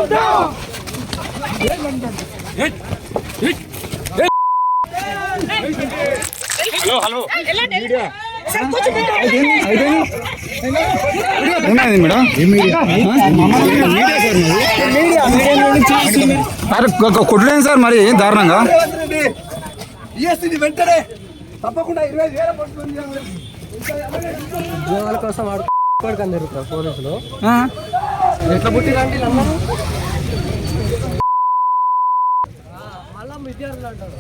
Hello hello కొట్టలేదు sir మరి దారుణంగా వెంటనే తప్పకుండా 25,000 ఉద్యోగాల కోసం ఆడుకోవడానికి జరుగుతారు పోలీసులు. ఎట్లా పుట్టిరండి అందరూ మళ్ళా విద్యార్థులు అంటారు.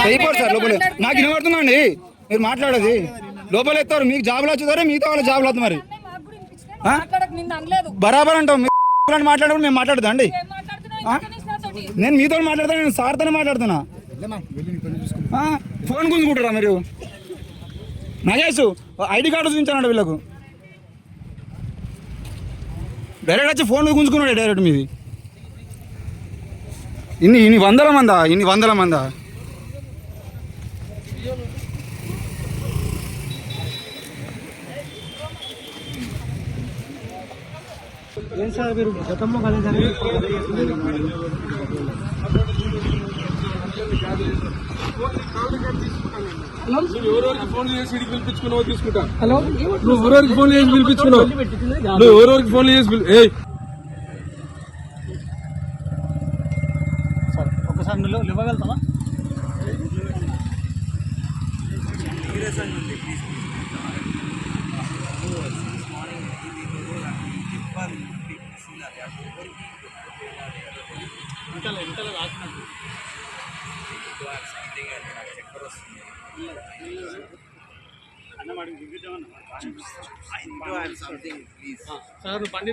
అయిపోరు సార్ లోపల. నాకు వినబడుతుందండి మీరు మాట్లాడేది. లోపల ఎత్తారు మీకు జాబులు వచ్చేదారే మిగతా వాళ్ళ జాబులు అవుతుంది మరి బరాబర్ అంటాం. మీరు మాట్లాడేప్పుడు మేము మాట్లాడదా అండి? నేను మీతో మాట్లాడతాను, నేను సార్తోనే మాట్లాడుతున్నా. ఫోన్ గుంజుకుంటారా మీరు? నగేష్ ఐడి కార్డు చూపించానండి వీళ్ళకు. డైరెక్ట్ వచ్చి ఫోన్ గుంజుకున్నాడు డైరెక్ట్ మీది. ఇన్ని వందల మందా? ఏం సార్ మీరు గతంలో కలిసి ఎవరెవరికి ఫోన్ చేసి పిలిపించుకున్నావో తీసుకుంటా. హలో నువ్వు ఎవరెవరికి ఫోన్ చేసి పిలిపించుకున్నావు? నువ్వు ఎవరెవరికి ఫోన్ చేసి ఒకసారి నువ్వు ఇవ్వగలుగుతావా? సార్ పండి